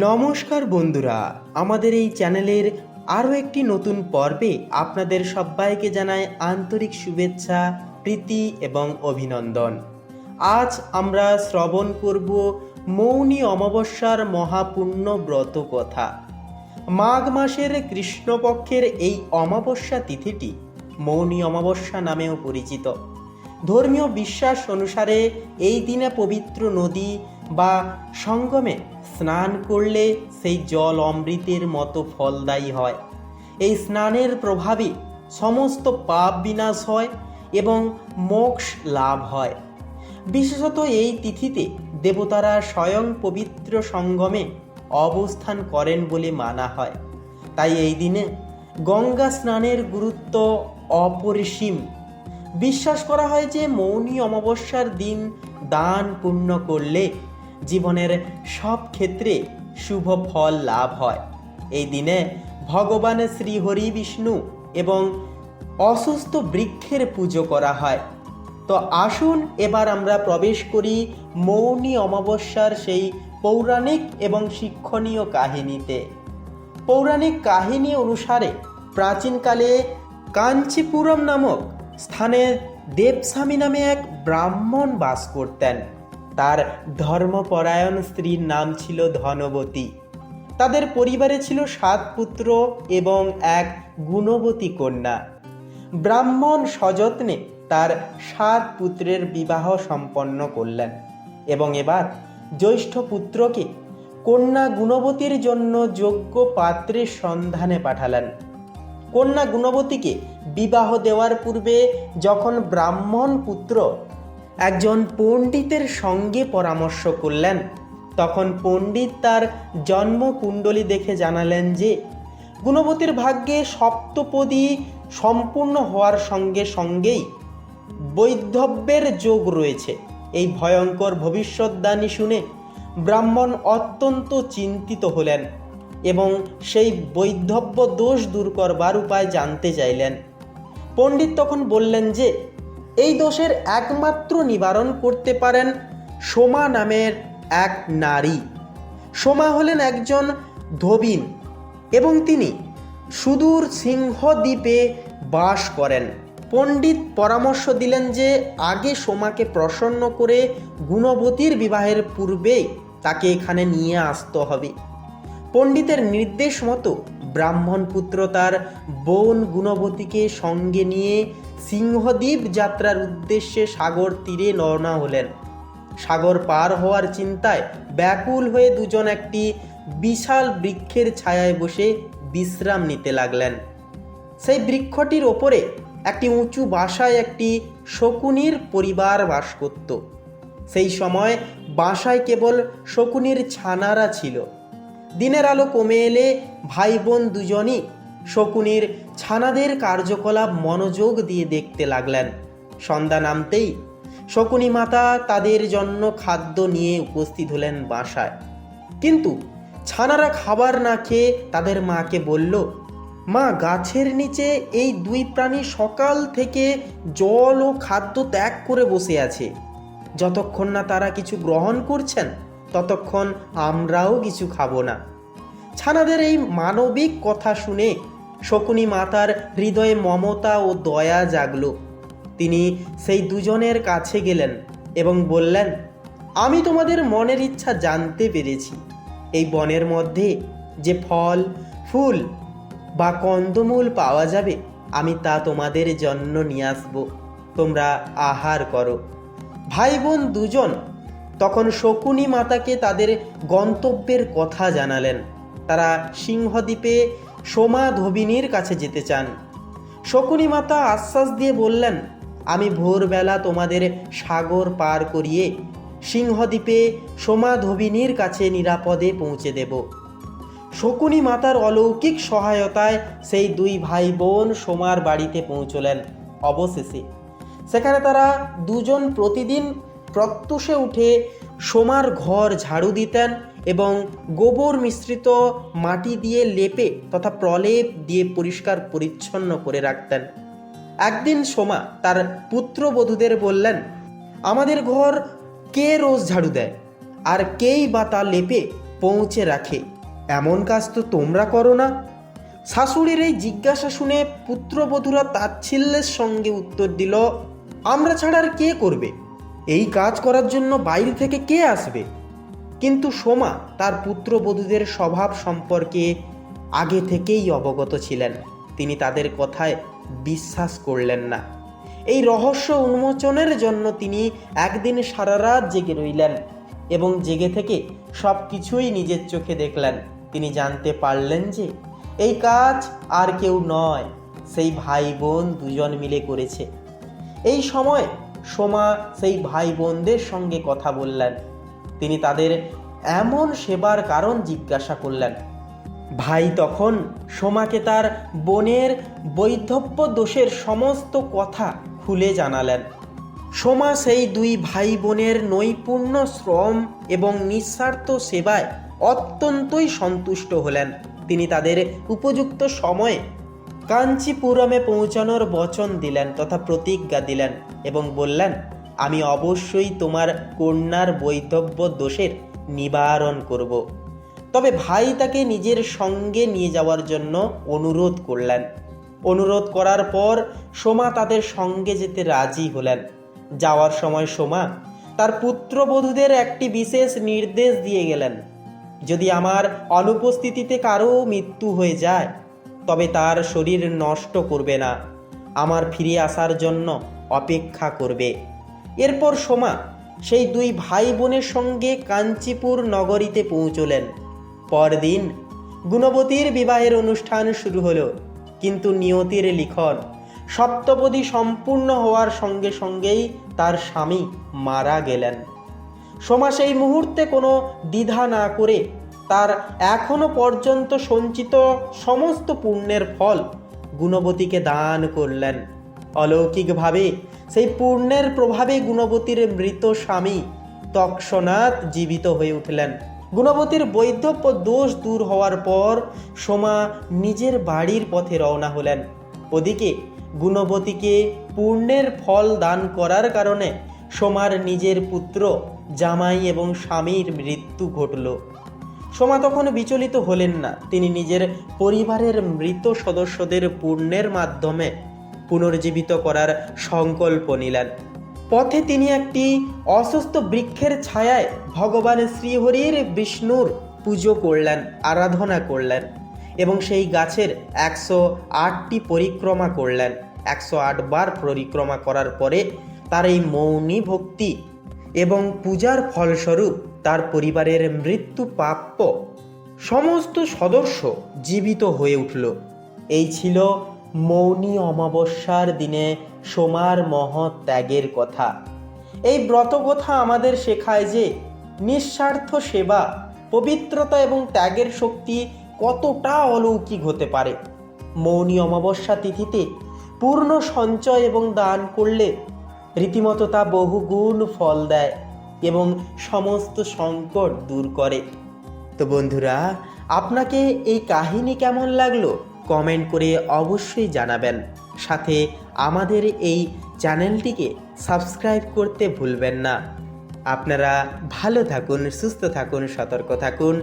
নমস্কার বন্ধুরা, আমাদের এই চ্যানেলের আরও একটি নতুন পর্বে আপনাদের সবাইকে জানাই আন্তরিক শুভেচ্ছা, প্রীতি এবং অভিনন্দন। আজ আমরা শ্রবণ করব মৌনী অমাবস্যার মহাপুণ্য ব্রত কথা। মাঘ মাসের কৃষ্ণপক্ষের এই অমাবস্যা তিথিটি মৌনী অমাবস্যা নামেও পরিচিত। ধর্মীয় বিশ্বাস অনুসারে এই দিনে পবিত্র নদী বা সঙ্গমে স্নান করলে সেই জল অমৃতের মতো ফলদায়ী হয়। এই স্নানের প্রভাবে সমস্ত পাপ বিনাশ হয় এবং মোক্ষ লাভ হয়। বিশেষত এই তিথিতে দেবতারা স্বয়ং পবিত্র সঙ্গমে অবস্থান করেন বলে মানা হয়। তাই এই দিনে গঙ্গা স্নানের গুরুত্ব অপরিসীম। বিশ্বাস করা হয় যে মৌনী অমাবস্যার দিন দান পুণ্য করলে জীবনের সব ক্ষেত্রে শুভ ফল লাভ হয়। এই দিনে ভগবান শ্রী হরি বিষ্ণু এবং অসুস্থ বৃক্ষের পুজো করা হয়। তো আসুন এবার আমরা প্রবেশ করি মৌনী অমাবস্যার সেই পৌরাণিক এবং শিক্ষণীয় কাহিনীতে। পৌরাণিক কাহিনী অনুসারে প্রাচীনকালে কাঞ্চিপুরম নামক স্থানে দেবস্বামী নামে এক ব্রাহ্মণ বাস করতেন। তার ধর্মপরায়ণ স্ত্রীর নাম ছিল ধনবতী। তাদের পরিবারে ছিল 7 পুত্র এবং এক গুণবতী কন্যা। ব্রাহ্মণ সযত্নে তার 7 পুত্রের বিবাহ সম্পন্ন করলেন এবং এবার জ্যৈষ্ঠ পুত্রকে কন্যা গুণবতীর জন্য যোগ্য পাত্রের সন্ধানে পাঠালেন। কন্যা গুণবতীকে বিবাহ দেওয়ার পূর্বে যখন ব্রাহ্মণ পুত্র একজন পণ্ডিতের সঙ্গে পরামর্শ করলেন, তখন পণ্ডিত তার জন্মকুণ্ডলী দেখে জানালেন যে গুণবতীর ভাগ্যে সপ্তপদী সম্পূর্ণ হওয়ার সঙ্গে সঙ্গেই বৈধব্যের যোগ রয়েছে। এই ভয়ঙ্কর ভবিষ্যদ্বাণী শুনে ব্রাহ্মণ অত্যন্ত চিন্তিত হলেন এবং সেই বৈধব্য দোষ দূর করবার উপায় জানতে চাইলেন। পণ্ডিত তখন বললেন যে এই দোষের একমাত্র নিবারণ করতে পারেন সোমা নামের এক নারী। সোমা হলেন একজন ধোবিন এবং তিনি সুদূর সিংহদ্বীপে বাস করেন। পণ্ডিত পরামর্শ দিলেন যে আগে সোমাকে প্রসন্ন করে গুণবতীর বিবাহের পূর্বেই তাকে এখানে নিয়ে আসতে হবে। পণ্ডিতের নির্দেশ মতো ব্রাহ্মণ পুত্র তার বোন গুণবতীকে সঙ্গে নিয়ে সিংহদ্বীপ যাত্রার উদ্দেশ্যে সাগর তীরে রওনা হলেন। সাগর পার হওয়ার চিন্তায় ব্যাকুল হয়ে দুজন একটি বিশাল বৃক্ষের ছায়ায় বসে বিশ্রাম নিতে লাগলেন। সেই বৃক্ষটির ওপরে একটি উঁচু বাসায় একটি শকুনির পরিবার বাস করত। সেই সময় বাসায় কেবল শকুনির ছানারা ছিল। দিনের আলো কমে এলে ভাই বোন দুজনই শকুনির ছানাদের কার্যকলাপ মনোযোগ দিয়ে দেখতে লাগলেন। সন্ধ্যা নামতেই শকুনি মাতা তাদের জন্য খাদ্য নিয়ে উপস্থিত হলেন বাসায়। কিন্তু ছানারা খাবার না খেয়ে তাদের মাকে বলল, মা, গাছের নিচে এই 2 প্রাণী সকাল থেকে জল ও খাদ্য ত্যাগ করে বসে আছে। যতক্ষণ না তারা কিছু গ্রহণ করছেন ততক্ষণ আমরাও কিছু খাবো না। ছানাদের এই মানবিক কথা শুনে শকুনি মাতার হৃদয়ে মমতা ও দয়া জাগল। তিনি সেই দুজনের কাছে গেলেন এবং বললেন, আমি তোমাদের মনের ইচ্ছা জানতে পেরেছি। এই বনের মধ্যে যে ফল, ফুল বা কন্দমূল পাওয়া যাবে আমি তা তোমাদের জন্য নিয়ে আসবো, তোমরা আহার করো। ভাই বোন দুজন তখন শকুনি মাতাকে তাদের গন্তব্যের কথা জানালেন। তারা সিংহদ্বীপে সোমা ধোবিনীর কাছে যেতে চান। শকুনি মাতা আশ্বাস দিয়ে বললেন, আমি ভোরবেলা তোমাদের সাগর পার করিয়ে সিংহদ্বীপে সোমা ধোবিনীর কাছে নিরাপদে পৌঁছে দেব। শকুনি মাতার অলৌকিক সহায়তায় সেই 2 ভাই বোন সোমার বাড়িতে পৌঁছলেন। অবশেষে সেখানে তারা দুজন প্রতিদিন প্রত্যুষে উঠে সোমার ঘর ঝাড়ু দিতেন এবং গোবর মিশ্রিত মাটি দিয়ে লেপে তথা প্রলেপ দিয়ে পরিষ্কার পরিচ্ছন্ন করে রাখতেন। একদিন সোমা তার পুত্রবধূদের বললেন, আমাদের ঘর কে রোজ ঝাড়ু দেয় আর কেই বা তা লেপে পৌঁছে রাখে, এমন কাজ তো তোমরা করো না। শাশুড়ির এই জিজ্ঞাসা শুনে পুত্রবধূরা তাচ্ছিল্যের সঙ্গে উত্তর দিল, আমরা ছাড়া আর কে করবে? এই কাজ করার জন্য বাইরে থেকে কে আসবে? কিন্তু সোমা তার পুত্রবধূদের স্বভাব সম্পর্কে আগে থেকেই অবগত ছিলেন। তিনি তাদের কথায় বিশ্বাস করলেন না। এই রহস্য উন্মোচনের জন্য তিনি একদিন সারা রাত জেগে রইলেন এবং জেগে থেকে সব কিছুই নিজের চোখে দেখলেন। তিনি জানতে পারলেন যে এই কাজ আর কেউ নয়, সেই ভাই বোন দুজন মিলে করেছে। এই সময় সোমা সেই ভাই বোনদের সঙ্গে কথা বললেন। তিনি তাদের এমন সেবার কারণ জিজ্ঞাসা করলেন। ভাই তখন সোমাকে তার বোনের বৈধব্য দোষের সমস্ত কথা খুলে জানালেন। সোমা সেই দুই ভাই বোনের নৈপুণ্য শ্রম এবং নিঃস্বার্থ সেবায় অত্যন্তই সন্তুষ্ট হলেন। তিনি তাদের উপযুক্ত সময়ে কাঞ্চিপুরমে পৌঁছানোর বচন দিলেন তথা প্রতিজ্ঞা দিলেন এবং বললেন, আমি অবশ্যই তোমার কন্যার বৈধব্য দোষের নিবারণ করব। তবে ভাই তাকে নিজের সঙ্গে নিয়ে যাওয়ার জন্য অনুরোধ করলেন। অনুরোধ করার পর সোমা তাদের সঙ্গে যেতে রাজি হলেন। যাওয়ার সময় সোমা তার পুত্রবধূদের একটি বিশেষ নির্দেশ দিয়ে গেলেন, যদি আমার অনুপস্থিতিতে কারো মৃত্যু হয়ে যায় তবে তার শরীর নষ্ট করবে না, আমার ফিরে আসার জন্য অপেক্ষা করবে। এরপর সোমা সেই দুই ভাই বোনের সঙ্গে কাঞ্চিপুর নগরীতে পৌঁছলেন। পরদিন গুণবতীর বিবাহের অনুষ্ঠান শুরু হলো, কিন্তু নিয়তির লিখন সপ্তপদী সম্পূর্ণ হওয়ার সঙ্গে সঙ্গেই তার স্বামী মারা গেলেন। সোমা সেই মুহূর্তে কোনো দ্বিধা না করে তার এখনো পর্যন্ত সঞ্চিত সমস্ত পুণ্যের ফল গুণবতীকে দান করলেন। অলৌকিকভাবে সেই পুণ্যের প্রভাবে গুণবতীর মৃত স্বামী তৎক্ষণাৎ জীবিত হয়ে উঠলেন। গুণবতীর বৈধব্য দোষ দূর হওয়ার পর সোমা নিজের বাড়ির পথে রওনা হলেন। ওদিকে গুণবতীকে পুণ্যের ফল দান করার কারণে সোমার নিজের পুত্র, জামাই এবং স্বামীর মৃত্যু ঘটল। সোমা তখন বিচলিত হলেন না। তিনি নিজের পরিবারের মৃত সদস্যদের পুণ্যের মাধ্যমে পুনর্জীবিত করার সংকল্প নিলেন। পথে তিনি একটি অসুস্থ বৃক্ষের ছায়ায় ভগবান শ্রীহরির বিষ্ণুর পুজো করলেন, আরাধনা করলেন এবং সেই গাছের 108টি পরিক্রমা করলেন। 108 বার পরিক্রমা করার পরে তার এই মৌনী ভক্তি এবং পূজার ফলস্বরূপ তার পরিবারের মৃত্যু প্রাপ্য সমস্ত সদস্য জীবিত হয়ে উঠল। এই ছিল মৌনী অমাবস্যার দিনে সোমার মহৎ ত্যাগের কথা। এই ব্রতকথা আমাদের শেখায় যে নিঃস্বার্থ সেবা, পবিত্রতা এবং ত্যাগের শক্তি কতটা অলৌকিক হতে পারে। মৌনী অমাবস্যা তিথিতে পূর্ণ সঞ্চয় এবং দান করলে রীতিমতো তা বহুগুণ ফল দেয় এবং সমস্ত সংকট দূর করে। তো বন্ধুরা, আপনাকে এই কাহিনী কেমন লাগলো কমেন্ট করে অবশ্যই জানাবেন। সাথে আমাদের এই চ্যানেলটিকে সাবস্ক্রাইব করতে ভুলবেন না। আপনারা ভালো থাকুন, সুস্থ থাকুন, সতর্ক থাকুন।